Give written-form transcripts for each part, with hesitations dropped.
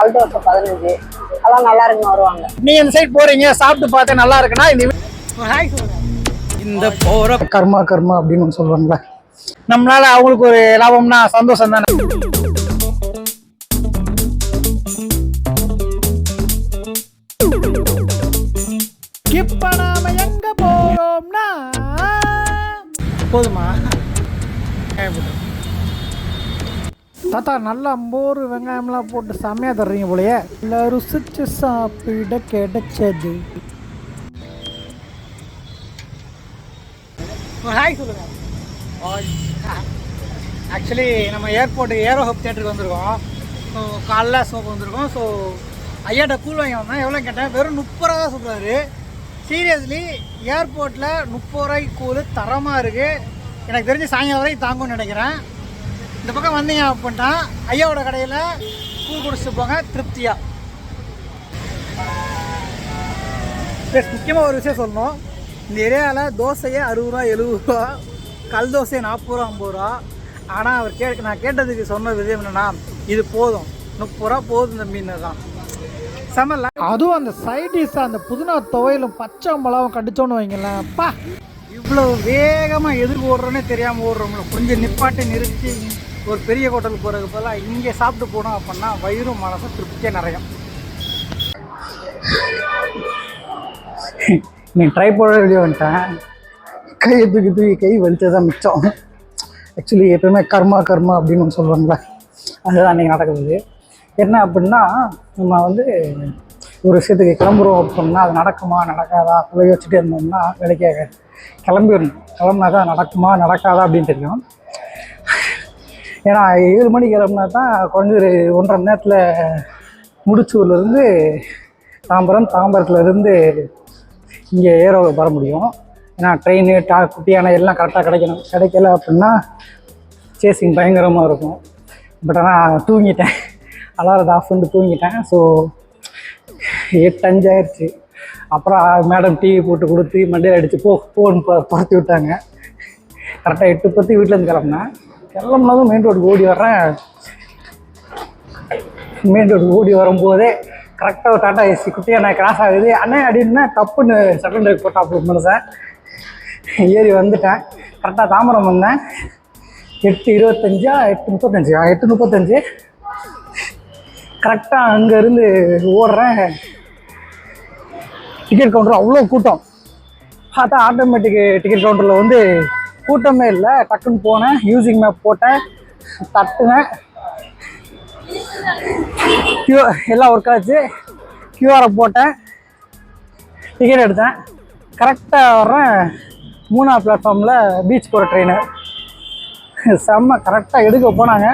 கல் தோசை 15 அதெல்லாம் நல்லா இருக்குன்னு வருவாங்க. நீ இந்த சைடு போறீங்க, சாப்பிட்டு பார்த்து நல்லா இருக்குன்னா இந்த போற கர்மா கர்மா அப்படின்னு சொல்லுவாங்களே, நம்மளால அவங்களுக்கு ஒரு லாபம்னா சந்தோஷம் தானே. இப்ப நாம எங்க போறோம்னா போதுமா தாத்தா, நல்லா மோர் வெங்காயம்லாம் போட்டு செம்மையாக தர்றீங்க போலயே. இல்லை ருசிச்சு சாப்பிட கிடைச்சது. ஹாய் சொல்லுங்க. ஆக்சுவலி நம்ம ஏர்போர்ட்டுக்கு ஏரோ ஹப் தியேட்டருக்கு வந்திருக்கோம். ஸோ காலைல ஷோக்கு வந்திருக்கோம். ஸோ ஐயாட்ட கூழ் வாங்கி வந்தேன். எவ்வளோ கேட்டேன், வெறும் 30 ரூபா தான் சொல்கிறாரு. சீரியஸ்லி ஏர்போர்ட்டில் 30 ரூபாய்க்கு கூழ் தரமாக இருக்குது. எனக்கு தெரிஞ்சு சாயங்காலம் வரைக்கும் தாங்கும்னு நினைக்கிறேன். இந்த பக்கம் வந்தீங்க அப்படின்ட்டா ஐயாவோட கடையில் கூழ் குடிச்சிட்டு போங்க திருப்தியாக. ப்ளஸ் முக்கியமாக ஒரு விஷயம் சொல்லணும், இந்த ஏரியாவில் தோசையே 60 ரூபா 70 ரூபா, கல் தோசையே 40 ரூபா 50 ரூபா. ஆனால் அவர் நான் கேட்டதுக்கு சொன்ன விஷயம் என்னென்னா, இது போதும் 30 ரூபா போதும் இந்த மீன் தான் செம்மல்ல. அதுவும் அந்த சைடிஷாக அந்த புதினா துவையிலும் பச்சை மிளகாவும் கடிச்சோன்னு வைங்களேன். அப்பா, இவ்வளோ வேகமாக எதிர்க்கு ஓடுறோன்னே தெரியாமல் ஓடுறோம்ல. கொஞ்சம் நிப்பாட்டி நிறுத்தி ஒரு பெரிய ஹோட்டலுக்கு போகிறதுக்கு பதிலாக இங்கே சாப்பிட்டு போனோம் அப்படின்னா வயிறும் மனசும் திருப்தியாக நிறையும். நீ ட்ரை போட வெளியே வந்துட்டேன், கையை தூக்கி கை வலிச்சதான் மிச்சம். ஆக்சுவலி எப்பவுமே கர்மா கர்மா அப்படின்னு சொல்லுவாங்களே, அதுதான் அன்றைக்கி நடக்குது. என்ன அப்படின்னா, நம்ம வந்து ஒரு விஷயத்துக்கு கிளம்புறோம் அப்படின்னா அது நடக்குமா நடக்காதா அப்போ வச்சுட்டு இருந்தோம்னா வேலைக்கே கிளம்பிடணும். கிளம்புனா தான் நடக்குமா நடக்காதா அப்படின்னு தெரியும். ஏன்னா 7 மணிக்கு கிளம்புனா தான் கொஞ்சம் ஒரு 1.5 மணி நேரத்தில் முடிச்சூர்லேருந்து தாம்பரத்துலேருந்து இங்கே ஏரோவில் வர முடியும். ஏன்னா ட்ரெயின் குட்டியான எல்லாம் கரெக்டாக கிடைக்கணும். கிடைக்கல அப்படின்னா சேசிங் பயங்கரமாக இருக்கும். பட் ஆனால் தூங்கிட்டேன், அலாரத்தை ஆஃப் பண்ணிட்டு தூங்கிட்டேன். ஸோ 8:05 ஆயிடுச்சு. அப்புறம் மேடம் டிவி போட்டு கொடுத்து மண்டையில் அடித்து ஃபோன் பறத்தி விட்டாங்க. கரெக்டாக 8:10 வீட்டிலேருந்து கிளம்புனதும் மெயின் ரோடுக்கு ஓடி வரும்போதே கரெக்டாக ஒரு டாட்டா ஏசி குட்டியாக கிராஸ் ஆகுது. அண்ணே அப்படின்னா தப்புன்னு செகண்ட் பிரேக் போட்டா அப்படி மனுஷன் ஏறி வந்துட்டேன். கரெக்டாக தாம்பரம் வந்தேன். 8:25 8:35 கரெக்டாக அங்கேருந்து ஓடுறேன். டிக்கெட் கவுண்டர் அவ்வளோ கூட்டம். பார்த்தா ஆட்டோமேட்டிக் டிக்கெட் கவுண்டரில் வந்து கூட்டமே இல்லை. டக்குன்னு போனேன், யூசிங் மேப் போட்டேன், தட்டுனேன், எல்லாம் ஒர்க் ஆச்சு. கியூஆரை போட்டேன், டிக்கெட் எடுத்தேன். கரெக்டாக வர்றேன் 3ஆம் பிளாட்ஃபார்மில் பீச் போகிற ட்ரெயின் செம்ம. கரெக்டாக எடுக்க போனாங்க.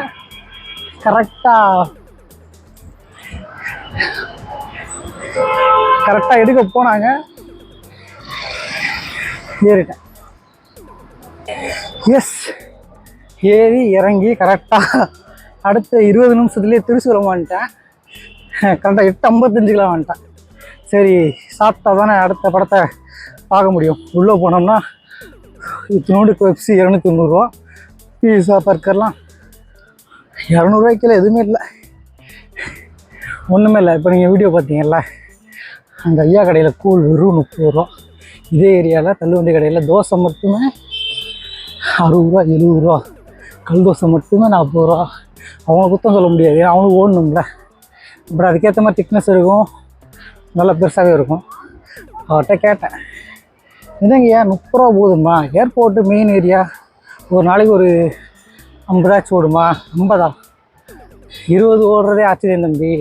கரெக்டாக எடுக்க போனாங்க, ஏறிட்டேன். எஸ், ஏறி இறங்கி கரெக்டாக அடுத்த 20 நிமிஷத்துலேயே திருச்சூரம் வந்துட்டேன். கரெக்டாக 8:55 வந்துட்டேன். சரி, சாப்பிட்டா தானே அடுத்த படத்தை பார்க்க முடியும். உள்ளே போனோம்னா இத்தினோடு பெப்சி 290 ரூபா, பீஸா பர்கர்லாம் 200 ரூபாய்க்குள்ள எதுவுமே இல்லை, ஒன்றுமே இல்லை. இப்போ நீங்கள் வீடியோ பார்த்தீங்கல்ல, அந்த ஐயா கடையில் கூழ் வெறும் 30 ரூபா. இதே ஏரியாவில் தள்ளுவண்டி கடையில் தோசை மட்டுமே 60 ரூபா 70 ரூபா, கல் தோசை மட்டுமே 40 ரூபா. அவங்க குத்தம் சொல்ல முடியாது, அவனுக்கு ஓடணுங்கள. பட் அதுக்கேற்ற மாதிரி திக்னஸ் இருக்கும், நல்லா பெருசாகவே இருக்கும். அவர்கிட்ட கேட்டேன், என்னங்கய்யா 30 ரூபா போதுமா? ஏர்போர்ட்டு மெயின் ஏரியா, ஒரு நாளைக்கு ஒரு 50 ஓடுமா? 50 20 ஓடுறதே ஆச்சரியம் தம்பி,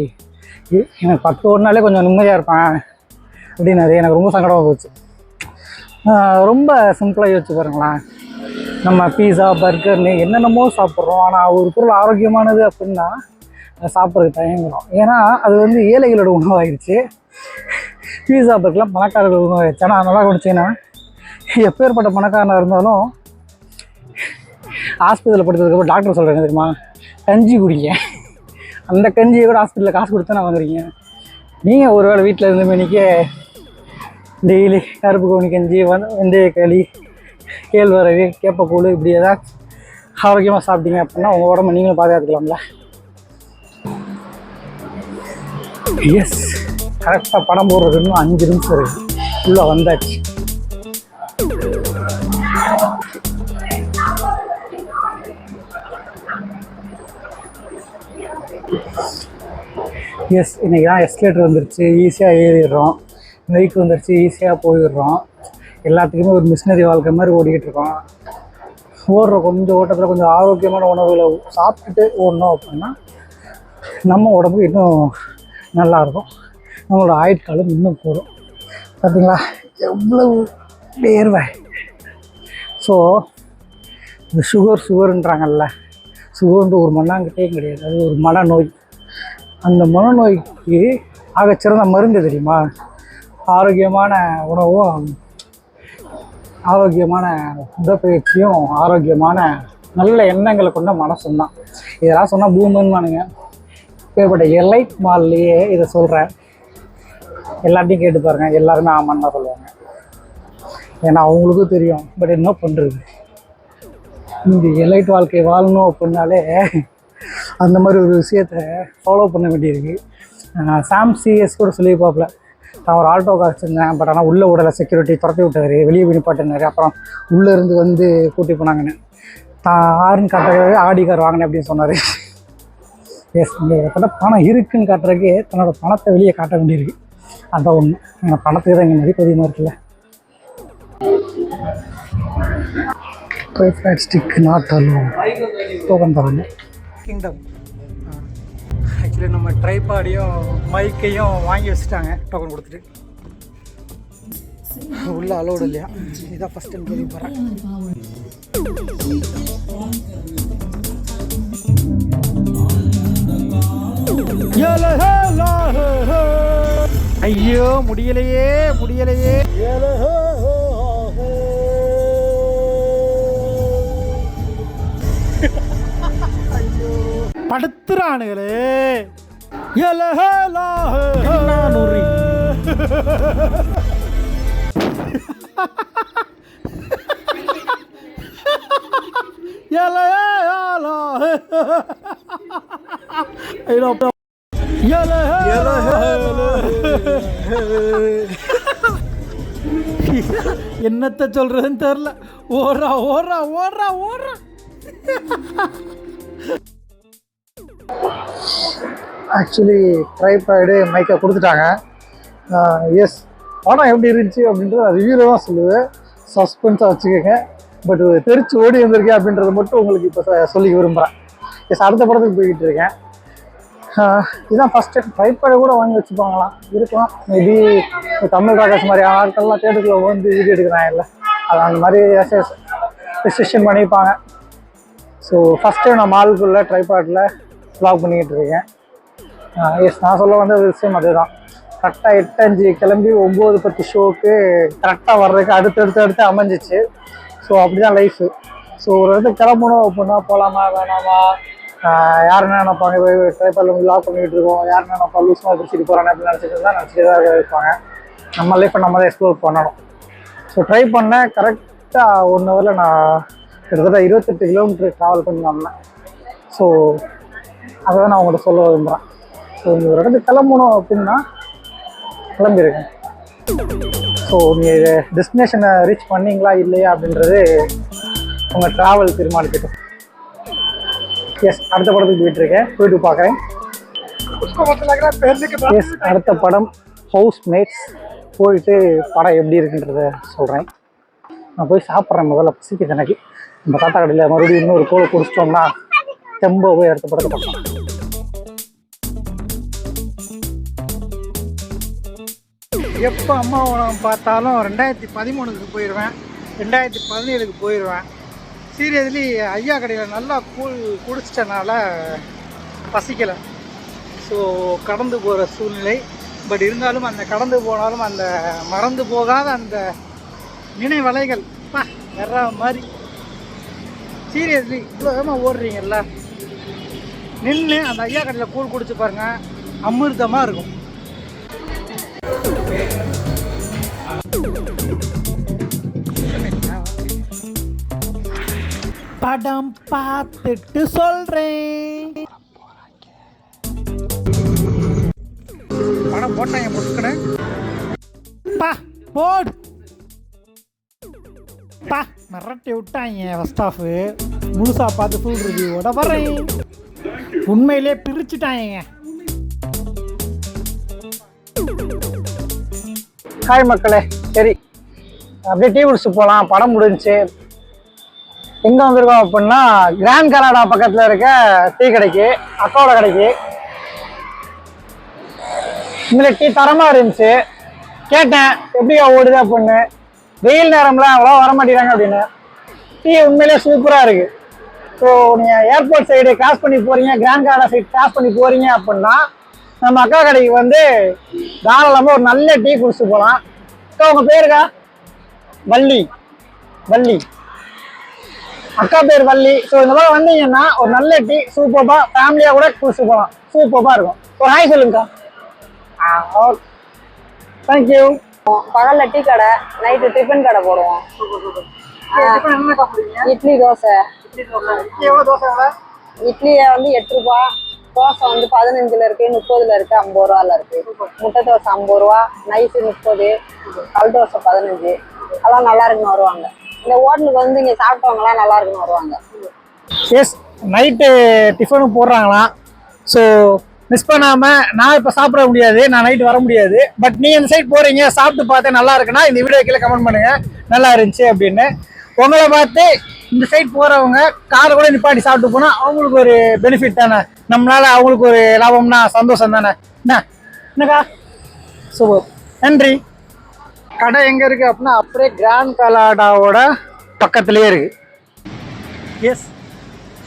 எனக்கு 10 ஓடினாலே கொஞ்சம் நிம்மதியாக இருப்பேன் அப்படின்னாரு. எனக்கு ரொம்ப சங்கடமாக போச்சு. ரொம்ப சிம்பிளாக யோசிச்சு பாருங்களேன், நம்ம பீஸா பர்கர்னு என்னென்னமோ சாப்பிட்றோம். ஆனால் ஒரு பொருள் ஆரோக்கியமானது அப்படின்னா அதை சாப்பிட்றதுக்கு தயங்குறோம். ஏன்னா அது வந்து ஏழைகளோட உணவாகிடுச்சு. பீஸா பர்கர்லாம் பணக்காரர்கள் உணவாகிடுச்சு. ஆனால் நல்லா குடிச்சிங்கன்னா எப்பேற்பட்ட பணக்காரனாக இருந்தாலும் ஹாஸ்பிட்டலில் படுத்ததுக்கப்புறம் டாக்டர் சொல்கிறாங்க தெரியுமா, கஞ்சி குடிங்க. அந்த கஞ்சியை கூட ஹாஸ்பிட்டலில் காசு கொடுத்து நான் வாங்குறீங்க. நீங்கள் ஒரு வேளை வீட்டில் இருந்த மணிக்கே டெய்லி கருப்பு கவுனி கஞ்சி, வெந்தய களி, கேழ்வரகு, கேப்பக்கூழ் இப்படி ஏதாவது ஆரோக்கியமாக சாப்பிட்டீங்க அப்படின்னா உங்கள் உடம்பு நீங்களும் பாதுகாத்துக்கலாம்ல. எஸ், கரெக்டாக படம் போடுறது இன்னும் 5 நிமிஷம் இருக்கு. உள்ளே வந்தாச்சு. எஸ், இன்றைக்கி தான் எஸ்கலேட்டர் வந்துருச்சு, ஈஸியாக ஏறிடுறோம். பைக் வந்துருச்சு, ஈஸியாக போயிடுறோம். எல்லாத்துக்குமே ஒரு மிஷினரி வாழ்க்கை மாதிரி ஓடிக்கிட்டு இருக்கோம். ஓடுற கொஞ்சம் ஓட்டத்தில் கொஞ்சம் ஆரோக்கியமான உணவுகளை சாப்பிட்டுட்டு ஓடணும் அப்படின்னா நம்ம உடம்பு இன்னும் நல்லாயிருக்கும். நம்மளோட ஆயுட்காலம் இன்னும் கூடும். பார்த்தீங்களா எவ்வளவு வேர்வை. ஸோ இந்த சுகருன்றாங்கல்ல, சுகர்ன்ற ஒரு மண்ணாங்கிட்டே கிடையாது, அது ஒரு மனநோய். அந்த மனநோய்க்கு ஆகச்சிறந்த மருந்து தெரியுமா? ஆரோக்கியமான உணவும், ஆரோக்கியமான உடற்பயிற்சியும், ஆரோக்கியமான நல்ல எண்ணங்களை கொண்ட மனசும் தான். இதெல்லாம் சொன்னால் பூமன்னுவானுங்க. இப்போப்பட்ட எலைட் மால்லையே இதை சொல்கிறேன், எல்லாத்தையும் கேட்டு பாருங்கள், எல்லாருமே ஆமான்னு தான் சொல்லுவாங்க. ஏன்னா அவங்களுக்கும் தெரியும். பட் என்ன பண்ணுறது, இந்த எலைட் வாழ்க்கை வாழணும் அப்படின்னாலே அந்த மாதிரி ஒரு விஷயத்தை ஃபாலோ பண்ண வேண்டியிருக்கு. சாம் சிஎஸ் கூட சொல்லியிருப்பாப்புல, நான் ஒரு ஆல்டோ கார் வச்சுருந்தேன், பட் ஆனால் உள்ளே விடலை, செக்யூரிட்டி துரத்தி விட்டார், வெளியே நிப்பாட்டினார், அப்புறம் உள்ளேருந்து வந்து கூட்டி போனாங்கன்னு. தான் ஆறுன்னு காட்டுறதுக்காக ஆடி கார் வாங்கினேன் அப்படின்னு சொன்னார். எஸ், இங்கே பணம் இருக்குதுன்னு காட்டுறதுக்கு தன்னோட பணத்தை வெளியே காட்ட வேண்டியிருக்கு. அதான் ஒன்று. ஏன்னா பணத்துக்கு தான் இங்கே மதிப்பு அதிகமாக இருக்குல்ல. Tripod stick not allow token தரணும். கிங்டம் ஆக்சுவலி நம்ம ட்ரைபாடையும் மைக்கையும் வாங்கி வச்சுட்டாங்க, டோக்கன் கொடுத்துட்டு. உள்ள அலோடு இல்லையா, இதான் ஃபஸ்ட் டைம் கேள்வி போகிறேன். ஐயோ முடியலையே முடியலையே. படுத்துறானுங்களே. என்னத்த சொல்றதுன்னு தெரியல. ஓடுறா ஓடுறா ஓடுறா ஓடுறா. ஆக்சுவலி ட்ரைபாடு மைக்கை கொடுத்துட்டாங்க. எஸ், படம் எப்படி இருந்துச்சு அப்படின்றது ரிவ்யூவில் தான் சொல்லுவேன், சஸ்பென்ஸாக வச்சுக்கோங்க. பட் தெரிச்சு ஓடி வந்திருக்கேன் அப்படின்றத மட்டும் உங்களுக்கு இப்போ சொல்லிக்க விரும்புகிறேன். எஸ், அடுத்த படத்துக்கு போய்கிட்டு இருக்கேன். இதுதான் ஃபஸ்ட் டைம். ட்ரைபாடு கூட வாங்கி வச்சுப்பாங்களாம், இருக்கலாம். மேபி தமிழ் ராகேஷ் மாதிரி ஆட்கள்லாம் தேட்டருக்குள்ள வந்து வீடியோ எடுக்கிறாங்க இல்லை, அது அந்த மாதிரி ரெஸ்ட்ரிக்ஷன் பண்ணியிருப்பாங்க. ஸோ ஃபஸ்ட் டைம் நான் மாலுக்குள்ளே ட்ரைபாடில் வ்ளாக் பண்ணிக்கிட்டு இருக்கேன். எஸ், நான் சொல்ல வந்த ஒரு விஷயம் அதுதான். கரெக்டாக 8:05 கிளம்பி 9:10 ஷோக்கு கரெக்டாக வர்றதுக்கு அடுத்து அமைஞ்சிச்சு. ஸோ அப்படி தான் லைஃபு. ஸோ ஒரு இடத்துக்கு கிளம்பணும் அப்படின்னா போகலாமா வேணாமா, யார் என்ன நினைப்பாங்க, ட்ரைபாடில் வ்ளாக் பண்ணிகிட்டு இருக்கோம், யார் என்ன நினைப்பா லூஸ்மாக பிடிச்சிட்டு போகிறாங்க அப்படின்னு நினச்சிட்டு தான் இருப்பாங்க. நம்ம லைஃப்பை நம்ம தான் எக்ஸ்ப்ளோர் பண்ணணும். ஸோ ட்ரை பண்ணேன். கரெக்டாக 1 ஹவரில் நான் கிட்டத்தட்ட 28 கிலோமீட்டர் ட்ராவல் பண்ணி வந்தேன். ஸோ அதை தான் நான் உங்கள்கிட்ட சொல்ல விரும்புகிறேன். ஸோ நீங்கள் ஒரு இடத்துக்கு கிளம்பணும் அப்படின்னா கிளம்பியிருக்கேன். ஸோ நீங்கள் டெஸ்டினேஷனை ரீச் பண்ணிங்களா இல்லையா அப்படின்றது உங்கள் ட்ராவல் தீர்மானிக்கட்டும். எஸ், அடுத்த படத்துக்கு போயிட்டுருக்கேன், போயிட்டு பார்க்குறேன். எஸ், அடுத்த படம் ஹவுஸ் மேட்ஸ். போயிட்டு படம் எப்படி இருக்குன்றத சொல்கிறேன். நான் போய் சாப்பிட்றேன், முதல்ல பசிக்குது எனக்கு. இந்த தாத்தா கடையில் மறுபடியும் இன்னொரு கோலை குடிச்சிட்டோம்னா தெம்ப போய் அடுத்த படத்தை பார்க்கலாம். எப்போ அம்மா உணவு பார்த்தாலும் 2013க்கு போயிடுவேன், 2017க்கு போயிடுவேன். சீரியஸ்லி ஐயா கடையில் நல்லா கூழ் குடிச்சிட்டனால பசிக்கலை. ஸோ கடந்து போகிற சூழ்நிலை. பட் இருந்தாலும் அந்த கடந்து போனாலும் அந்த மறந்து போகாத அந்த நினைவலைகள் வேற மாதிரி. சீரியஸ்லி இவ்வளோ வேகமாக ஓடுறீங்கல்ல, நின்று அந்த ஐயா கடையில் கூழ் குடிச்சு பாருங்கள், அமிர்தமாக இருக்கும். படம் பார்த்துட்டு சொல்கிறேன். போட்டாங்க முடுக்கணு பா போடு பா மிரட்டி விட்டாங்க ஃபர்ஸ்ட் ஆஃபு முழுசாக பார்த்து ஃபுல் ரிவ்யூவோட வரேன். உண்மையிலே பிரிச்சுட்டாங்க. ஹாய் மக்களே, சரி அப்படியே டீ குடிச்சு போகலாம். படம் முடிஞ்சிச்சு. எங்கே வந்திருக்கோம் அப்படின்னா கிராண்ட் கனடா பக்கத்தில் இருக்க டீ கடைக்கு, அக்காவோட கடைக்கு. இங்கே டீ தரமாக இருந்துச்சு. கேட்டேன் எப்படியா ஓடுது அப்படின்னு. வெயில் நேரம்லாம் அவ்வளோ வர மாட்டேங்கிறாங்க அப்படின்னு. டீ உண்மையிலே சூப்பராக இருக்குது. ஸோ நீங்கள் ஏர்போர்ட் சைடு கிராஸ் பண்ணி போகிறீங்க, கிராண்ட் கனடா சைடு கிராஸ் பண்ணி போகிறீங்க அப்படின்னா நம்ம அக்கா கடைக்கு வந்து தாராளமாக ஒரு நல்ல டீ குடிச்சு போகலாம். அக்கா உங்கள் பேருக்கா? வள்ளி. வள்ளி அக்கா பேர் வள்ளி. ஸோ இந்த மாதிரி வந்தீங்கன்னா ஒரு நல்ல டீ சூப்பராக ஃபேமிலியாக கூட குடிச்சு போகலாம். சூப்பராக இருக்கும். ஒரு ஹாய் சொல்லுங்கக்கா. Okay, thank you. பகல்ல டீ கடை, நைட்டு டிஃபன் கடை போடுவோம். இட்லி தோசை. இட்லி வந்து 8 ரூபா, தோசை வந்து 15 இருக்கு, 30 இருக்கு, 50 ரூபால இருக்கு. முட்டை தோசை 50 ரூபா, நைஸு 30, கல் தோசை 15. அதெல்லாம் நல்லா இருக்குன்னு வருவாங்க. இந்த ஹோட்டலுக்கு வந்து இங்கே சாப்பிட்டவங்களாம் நல்லா இருக்குன்னு வருவாங்க. எஸ், நைட்டு டிஃபனும் போடுறாங்களாம். ஸோ மிஸ் பண்ணாமல் நான் இப்போ சாப்பிட முடியாது, நான் நைட்டு வர முடியாது. பட் நீங்கள் இந்த சைட் போகிறீங்க, சாப்பிட்டு பார்த்து நல்லா இருக்குன்னா இந்த வீடியோ கீழே கமெண்ட் பண்ணுங்கள் நல்லா இருந்துச்சு அப்படின்னு. உங்களை பார்த்து இந்த சைட் போகிறவங்க காரை கூட நிப்பாட்டி சாப்பிட்டு போனால் அவங்களுக்கு ஒரு பெனிஃபிட் தானே, நம்மளால அவங்களுக்கு ஒரு லாபம்னா சந்தோஷம் தானே. என்னக்கா? சூப்பர், நன்றி. கடை எங்கே இருக்குது அப்படின்னா அப்படியே கிராண்ட் கனடாவோட பக்கத்துலேயே இருக்குது. எஸ்,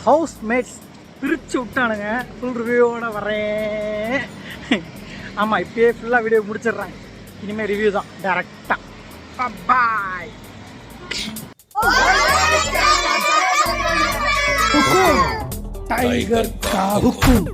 ஹவுஸ் மேட்ஸ் பிரித்து விட்டானுங்க. ஃபுல் ரிவ்யூவோட வரேன். ஆமாம், இப்போயே ஃபுல்லாக வீடியோ முடிச்சிடுறேன். இனிமேல் ரிவ்யூ தான் டேரெக்டாக. பாய். டைகர் கா ஹுக்கும்.